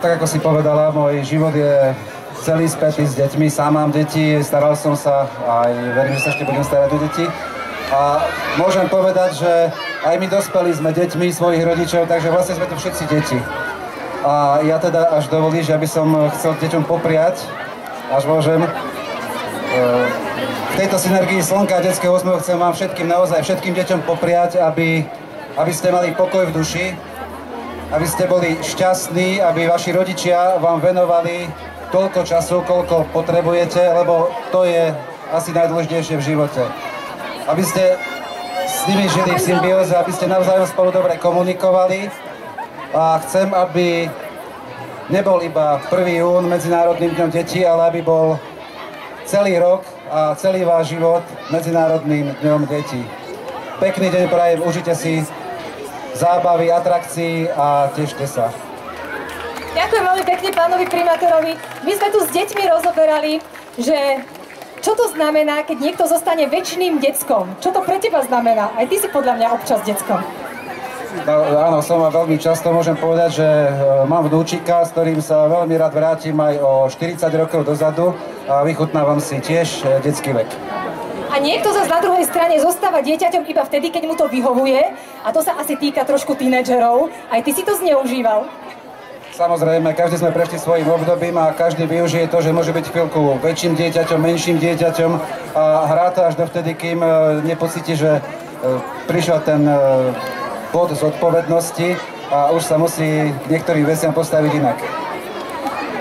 Tak ako si povedala, môj život je celý spätý s deťmi. Sám mám deti, staral som sa a verím, že sa ešte budem starať o deti. A môžem povedať, že aj my dospelí sme deťmi svojich rodičov, takže vlastne sme tu všetci deti. A ja teda až dovolíš, aby som chcel deťom popriať, až môžem. V tejto synergii Slnka a detského úsmevu chcem vám všetkým, naozaj všetkým deťom popriať, aby ste mali pokoj v duši, aby ste boli šťastní, aby vaši rodičia vám venovali toľko času, koľko potrebujete, lebo to je asi najdôležitejšie v živote. Aby ste s nimi žili v symbióze, aby ste navzájom spolu dobre komunikovali. A chcem, aby nebol iba 1. jún Medzinárodným dňom detí, ale aby bol celý rok a celý váš život Medzinárodným dňom detí. Pekný deň prajem, užite si zábavy, atrakcií a tešte sa. Ďakujem veľmi pekne pánovi primátorovi. My sme tu s deťmi rozoberali, že čo to znamená, keď niekto zostane večným deckom. Čo to pre teba znamená? Aj ty si podľa mňa občas deckom. No, áno, som a veľmi často môžem povedať, že mám vnúčika, s ktorým sa veľmi rád vrátim aj o 40 rokov dozadu a vychutnávam si tiež detský vek. A niekto zase na druhej strane zostáva dieťaťom iba vtedy, keď mu to vyhovuje, a to sa asi týka trošku tínedžerov. Aj ty si to zneužíval? Samozrejme, každý sme prešli svojím obdobím a každý využije to, že môže byť chvíľku väčším dieťaťom, menším dieťaťom a hrá to až dovtedy, kým nepocíti, že prišiel ten bod zodpovednosti a už sa musí k niektorým veciam postaviť inak.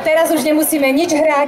Teraz už nemusíme nič hrať.